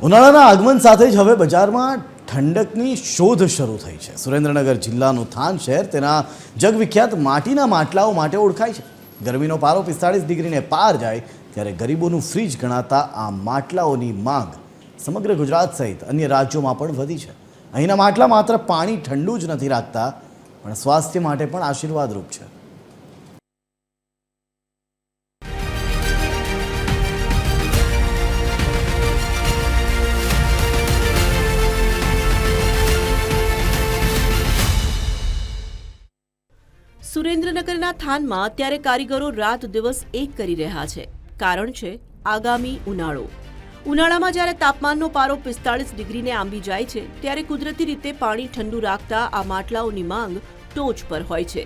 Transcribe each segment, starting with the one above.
ઉનાળાના આગમન સાથે જ હવે બજારમાં ઠંડકની શોધ શરૂ થઈ છે। સુરેન્દ્રનગર જિલ્લાનું થાન શહેર તેના જગવિખ્યાત માટીના માટલાઓ માટે ઓળખાય છે। ગરમીનો પારો 45 ડિગ્રીને પાર જાય ત્યારે ગરીબોનું ફ્રીજ ગણાતા આ માટલાઓની માંગ સમગ્ર ગુજરાત સહિત અન્ય રાજ્યોમાં પણ વધી છે। અહીંના માટલા માત્ર પાણી ઠંડુ જ નથી રાખતા, પણ સ્વાસ્થ્ય માટે પણ આશીર્વાદરૂપ છે। સુરેન્દ્રનગરના થાનમાં અત્યારે કારીગરો રાત દિવસ એક કરી રહ્યા છે। કારણ છે આગામી ઉનાળો। ઉનાળામાં જ્યારે તાપમાનનો પારો 45 ડિગ્રીને આંબી જાય છે, ત્યારે કુદરતી રીતે પાણી ઠંડુ રાખતા આ માટલાઓની માંગ ટોચ પર હોય છે।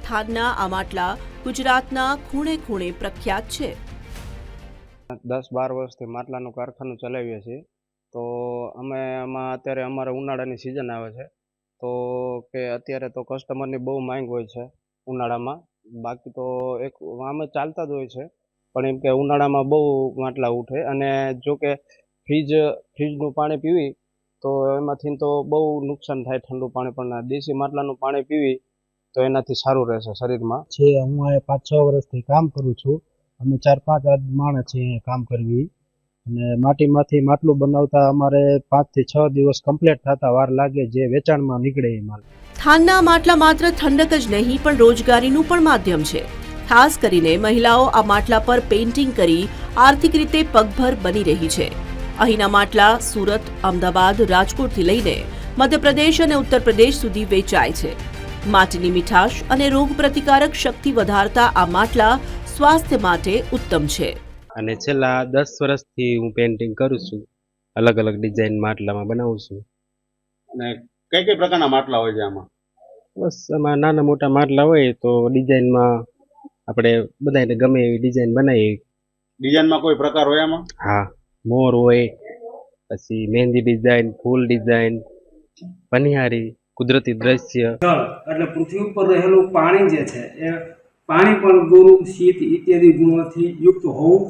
થાનના આ માટલા ગુજરાતના ખૂણે ખૂણે પ્રખ્યાત છે। 10-12 વર્ષથી માટલાનું કારખાનું ચલાવીએ છીએ। તો અમે આમાં અત્યારે અમારે ઉનાળાની સિઝન આવે છે, તો કે અત્યારે તો કસ્ટમરની બહુ માંગ હોય છે ઉનાળામાં। બાકી તો એક આમ ચાલતા જ હોય છે, પણ એમ કે ઉનાળામાં બહુ માટલા ઉઠે। અને જો કે ફ્રીજનું પાણી પીવી તો એમાંથી તો બહુ નુકસાન થાય। ઠંડુ પાણી પણ દેશી માટલાનું પાણી પીવી તો એનાથી સારું રહેશે શરીરમાં। હું આ 5-6 વર્ષથી કામ કરું છું। અમે 4-5 માણસ છે કામ કરવી, અને માટીમાંથી માટલું બનાવતા અમારે 5 થી 6 દિવસ કમ્પ્લીટ થતા વાર લાગે, જે વેચાણમાં નીકળે એ માલ। થાનના માટલા માત્ર ઠંડક જ નહીં પણ રોજગારીનું પણ માધ્યમ છે। ખાસ કરીને મહિલાઓ આ માટલા પર પેઇન્ટિંગ કરી આર્થિક રીતે પગભર બની રહી છે। અહીંના માટલા સુરત, અમદાવાદ, રાજકોટથી લઈને મધ્યપ્રદેશ અને ઉત્તર પ્રદેશ સુધી વેચાય છે। માટીની મીઠાશ અને રોગ પ્રતિકારક શક્તિ વધારતા આ માટલા સ્વાસ્થ્ય માટે ઉત્તમ છે। અને છેલ્લા 10 વર્ષથી હું પેઇન્ટિંગ કરું છું, અલગ અલગ ડિઝાઇન માટલામાં બનાવું છું। અને કઈ પ્રકારના માટલા હોય છે આમાં? બસ આમાં નાના મોટા માટલા હોય તો ડિઝાઇનમાં આપણે બધાને ગમે એવી ડિઝાઇન બનાવીએ। ડિઝાઇનમાં કોઈ પ્રકાર હોય આમાં? હા, મોર હોય, પછી મહેંદી ડિઝાઇન, ફૂલ ડિઝાઇન, પનિહારી, કુદરતી દ્રશ્ય। એટલે પૃથ્વી ઉપર રહેલું પાણી જે છે એ પાણી પણ ગુરુ, શીત ઇત્યાદિ ગુણોથી યુક્ત હોવું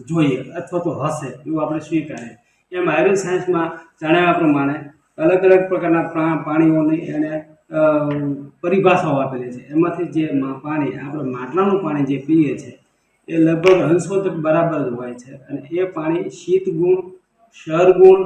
જોઈએ, અથવા તો હશે એવું આપણે સ્વીકારીએ। એમ આયુર્વેદ સાયન્સમાં જણાવ્યા પ્રમાણે અલગ અલગ પ્રકારના પાણીઓની એને પરિભાષાઓ આપેલી છે। એમાંથી જે પાણી આપણે માટલાનું પાણી જે પીએ છીએ એ લગભગ 80% બરાબર જ હોય છે, અને એ પાણી શીત ગુણ, ક્ષાર ગુણ,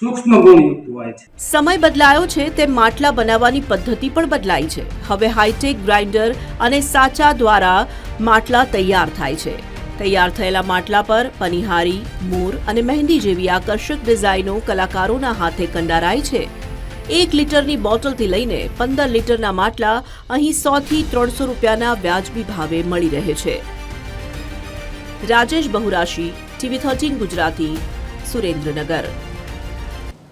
સૂક્ષ્મ ગુણયુક્ત હોય છે। સમય બદલાયો છે તેમ માટલા બનાવવાની પદ્ધતિ પણ બદલાઈ છે। હવે હાઈટેક ગ્રાઇન્ડર અને સાચા દ્વારા માટલા તૈયાર થાય છે। તૈયાર થયેલા માટલા પર પનિહારી, મોર અને મહેંદી જેવી આકર્ષક ડિઝાઇનો કલાકારોના હાથે કંડારાય છે। 1 લીટરની બોટલથી લઈને 15 લીટરના માટલા અહીં 100 થી 300 રૂપિયાના વ્યાજબી ભાવે મળી રહે છે। રાજેશ બહુરાશી, TV 13 ગુજરાતી, સુરેન્દ્રનગર।